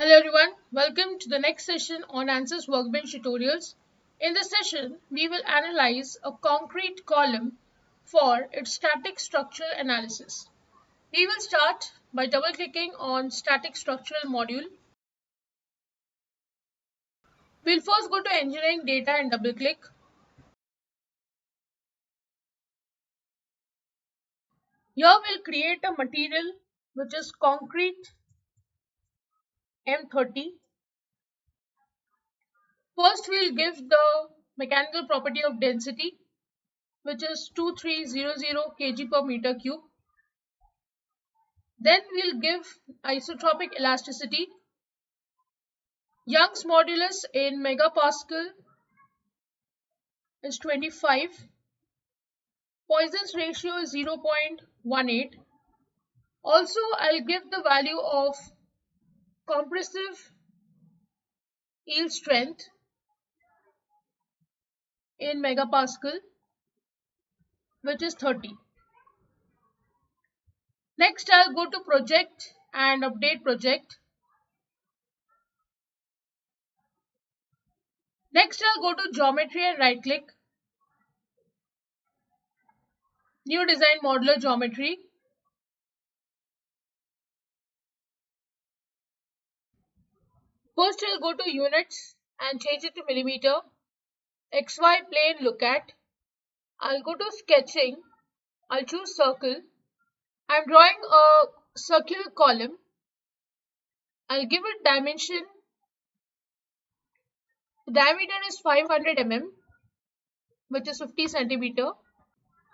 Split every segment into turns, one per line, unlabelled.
Hello everyone, welcome to the next session on ANSYS Workbench tutorials. In this session, we will analyze a concrete column for its static structural analysis. We will start by double-clicking on Static Structural module. We'll first go to Engineering Data and double-click. Here we'll create a material which is concrete M30. First, we'll give the mechanical property of density, which is 2300 kg per meter cube. Then we'll give isotropic elasticity. Young's modulus in megapascal is 25. Poisson's ratio is 0.18. Also, I'll give the value of compressive yield strength in megapascal, which is 30. Next, I'll go to project and update project. Next, I'll go to geometry and right click. New design modular geometry. First, I'll go to units and change it to millimeter. XY plane look at. I'll go to sketching. I'll choose circle. I'm drawing a circular column. I'll give it dimension. The diameter is 500 mm, which is 50 centimeter.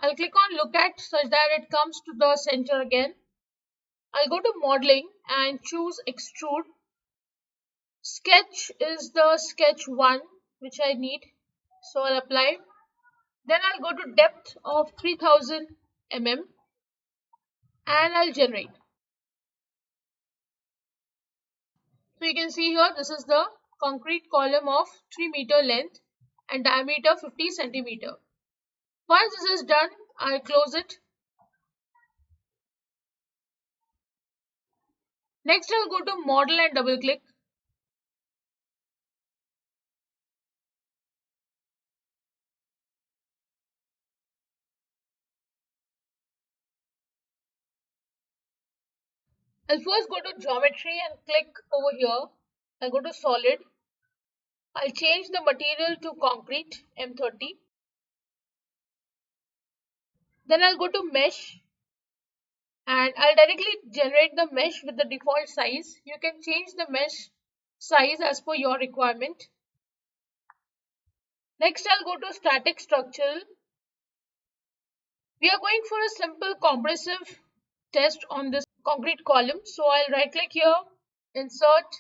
I'll click on look at such that it comes to the center again. I'll go to modeling and choose extrude. Sketch is the sketch 1 which I need, so I'll apply. Then I'll go to depth of 3000 mm and I'll generate. So you can see here this is the concrete column of 3 meter length and diameter 50 centimeter. Once this is done, I'll close it. Next, I'll go to model and double click. I'll first go to geometry and click over here. I'll go to solid. I'll change the material to concrete M30. Then I'll go to mesh and I'll directly generate the mesh with the default size. You can change the mesh size as per your requirement. Next, I'll go to static structural. We are going for a simple compressive test on this concrete column. So I'll right click here, insert,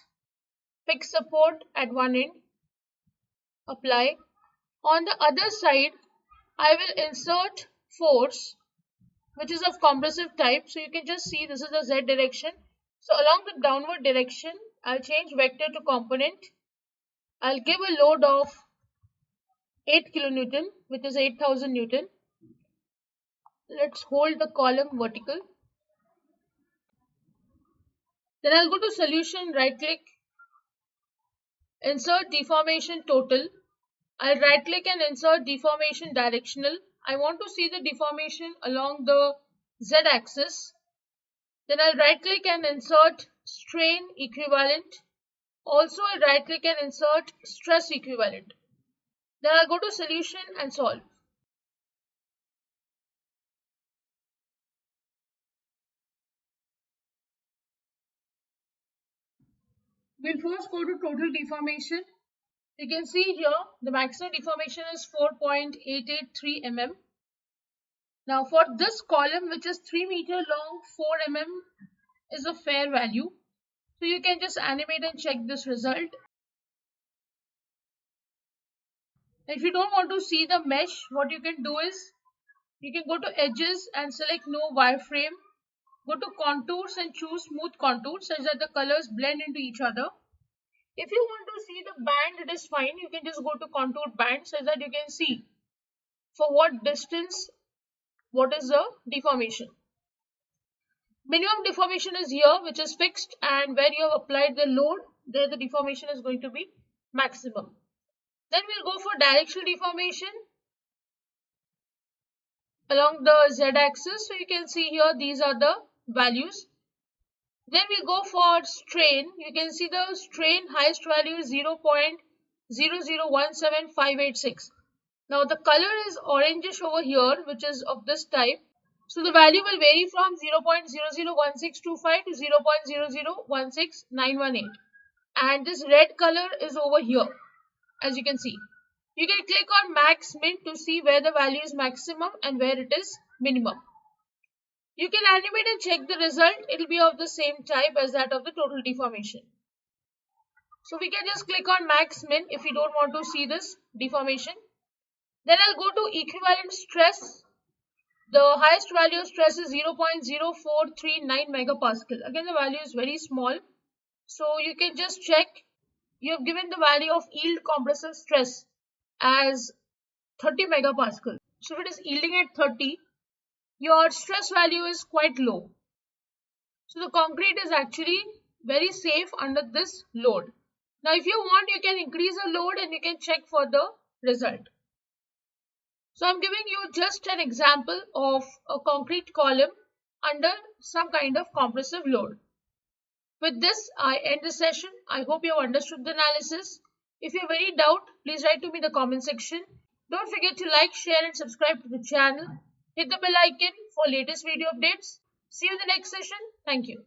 fix support at one end, apply. On the other side, I will insert force, which is of compressive type. So you can just see this is the Z direction. So along the downward direction, I'll change vector to component. I'll give a load of 8 kilonewton, which is 8000 Newton. Let's hold the column vertical. Then I'll go to solution, right click, insert deformation total. I'll right click and insert deformation directional. I want to see the deformation along the Z axis. Then I'll right click and insert strain equivalent. Also I'll right click and insert stress equivalent. Then I'll go to solution and solve. We'll first go to total deformation. You can see here the maximum deformation is 4.883 mm. Now for this column, which is 3 meter long, 4 mm is a fair value. So you can just animate and check this result. If you don't want to see the mesh, what you can do is you can go to edges and select no wireframe. Go to contours and choose smooth contours such that the colors blend into each other. If you want to see the band, it is fine. You can just go to contour band so that you can see for what distance, what is the deformation. Minimum deformation is here, which is fixed, and where you have applied the load, there the deformation is going to be maximum. Then we'll go for directional deformation along the z-axis. So you can see here these are the values. Then we go for strain. You can see the strain highest value is 0.0017586. Now the color is orangish over here, which is of this type. So the value will vary from 0.001625 to 0.0016918. And this red color is over here, as you can see. You can click on max min to see where the value is maximum and where it is minimum. You can animate and check the result. It will be of the same type as that of the total deformation. So we can just click on max min if we don't want to see this deformation. Then I'll go to equivalent stress. The highest value of stress is 0.0439 megapascal. Again, the value is very small. So you can just check. You have given the value of yield compressive stress as 30 megapascal. So if it is yielding at 30, your stress value is quite low. So the concrete is actually very safe under this load. Now if you want, you can increase the load and you can check for the result. So I'm giving you just an example of a concrete column under some kind of compressive load. With this, I end the session. I hope you have understood the analysis. If you have any doubt, please write to me in the comment section. Don't forget to like, share and subscribe to the channel. Hit the bell icon for latest video updates. See you in the next session. Thank you.